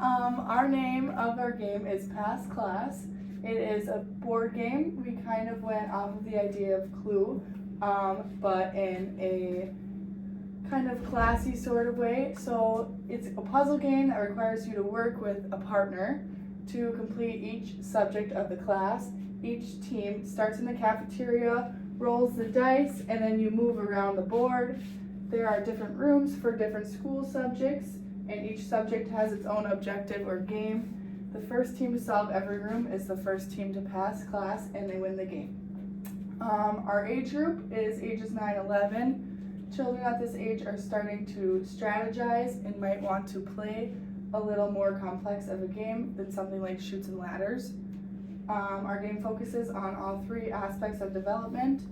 Our name of our game is Past Class. It is a board game. We kind of went off of the idea of Clue, but in a kind of classy sort of way. So it's a puzzle game that requires you to work with a partner to complete each subject of the class. Each team starts in the cafeteria, rolls the dice, and then you move around the board. There are different rooms for different school subjects, and each subject has its own objective or game. The first team to solve every room is the first team to pass class, and they win the game. Our age group is ages 9-11. Children at this age are starting to strategize and might want to play a little more complex of a game than something like Chutes and Ladders. Our game focuses on all three aspects of development.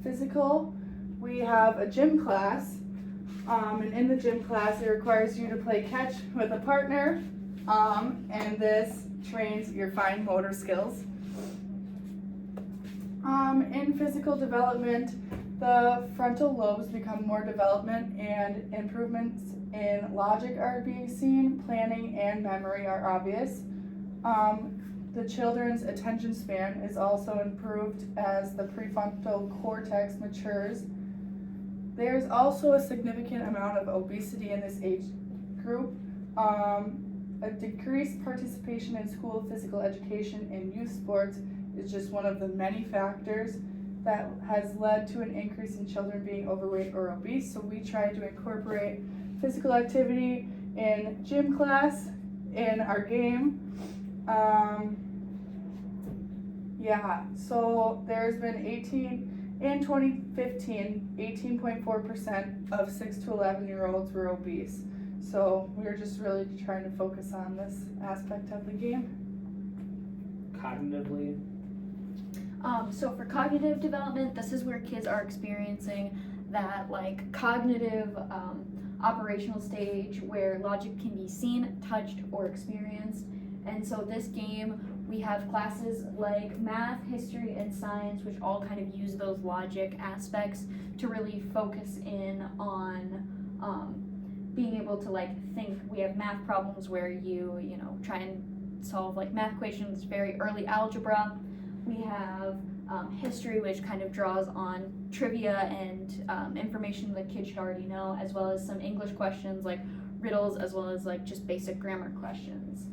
Physical, we have a gym class, and in the gym class it requires you to play catch with a partner, and this trains your fine motor skills. In physical development, the frontal lobes become more development and improvements in logic are being seen, planning and memory are obvious. The children's attention span is also improved as the prefrontal cortex matures. There's also a significant amount of obesity in this age group. A decreased participation in school physical education and youth sports is just one of the many factors that has led to an increase in children being overweight or obese. So we try to incorporate physical activity in gym class, in our game. So there's been in 2015, 18.4% of 6 to 11-year-olds were obese. So we're just really trying to focus on this aspect of the game. Cognitively? So for cognitive development, this is where kids are experiencing that like cognitive operational stage where logic can be seen, touched, or experienced. And so this game, we have classes like math, history, and science, which all kind of use those logic aspects to really focus in on being able to like think. We have math problems where you try and solve like math equations, very early algebra. We have history, which kind of draws on trivia and information that kids should already know, as well as some English questions like riddles, as well as like just basic grammar questions.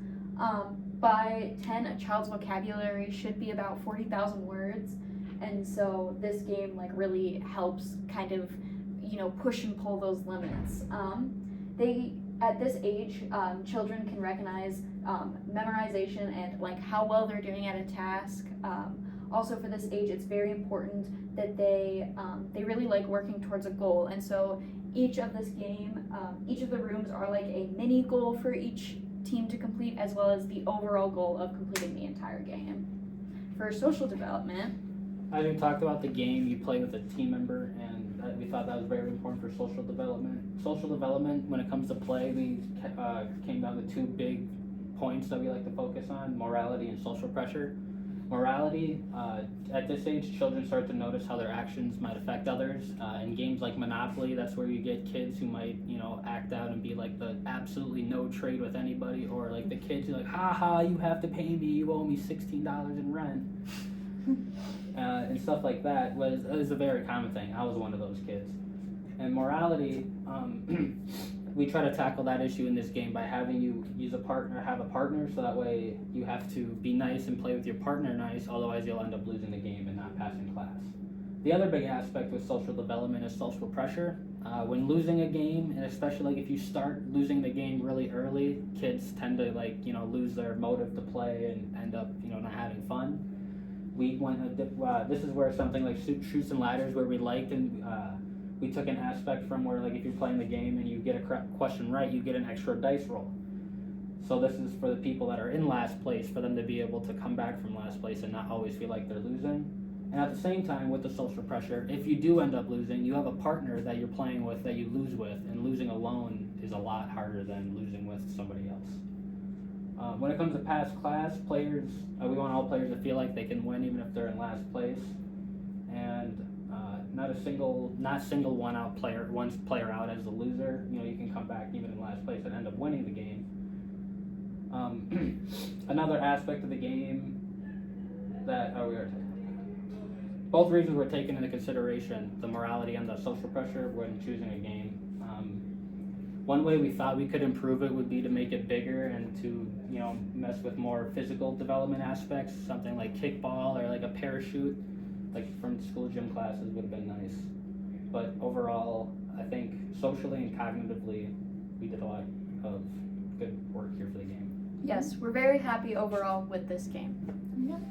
By 10, a child's vocabulary should be about 40,000 words, and so this game like really helps kind of push and pull those limits. At this age, children can recognize memorization and like how well they're doing at a task. Also for this age, it's very important that they really like working towards a goal. And so each of the rooms are like a mini goal for each team to complete, as well as the overall goal of completing the entire game. For social development, As we talked about the game, you play with a team member, and we thought that was very important for social development. Social development, when it comes to play, we came down to two big points that we like to focus on: morality and social pressure. Morality, at this age, children start to notice how their actions might affect others. In games like Monopoly, that's where you get kids who might, act out and be like the absolutely no trade with anybody, or like the kids who are like, ha ha, you have to pay me, you owe me $16 in rent. And stuff like that was a very common thing. I was one of those kids. And morality, we try to tackle that issue in this game by having you have a partner, so that way you have to be nice and play with your partner nice, otherwise you'll end up losing the game and not passing class. The other big aspect with social development is social pressure. When losing a game, and especially like if you start losing the game really early, kids tend to lose their motive to play and end up not having fun. This is where something like Chutes and Ladders, where we liked and we took an aspect from where like if you're playing the game and you get a question right, you get an extra dice roll. So this is for the people that are in last place, for them to be able to come back from last place and not always feel like they're losing. And at the same time, with the social pressure, if you do end up losing, you have a partner that you're playing with that you lose with, and losing alone is a lot harder than losing with somebody else. When it comes to past class, players, we want all players to feel like they can win even if they're in last place, and not single one player out as the loser. You can come back even in last place and end up winning the game. Another aspect of the game that both reasons were taken into consideration, the morality and the social pressure when choosing a game. One way we thought we could improve it would be to make it bigger and to, mess with more physical development aspects, something like kickball or like a parachute, like from school gym classes would have been nice. But overall, I think socially and cognitively, we did a lot of good work here for the game. Yes, we're very happy overall with this game. Yep.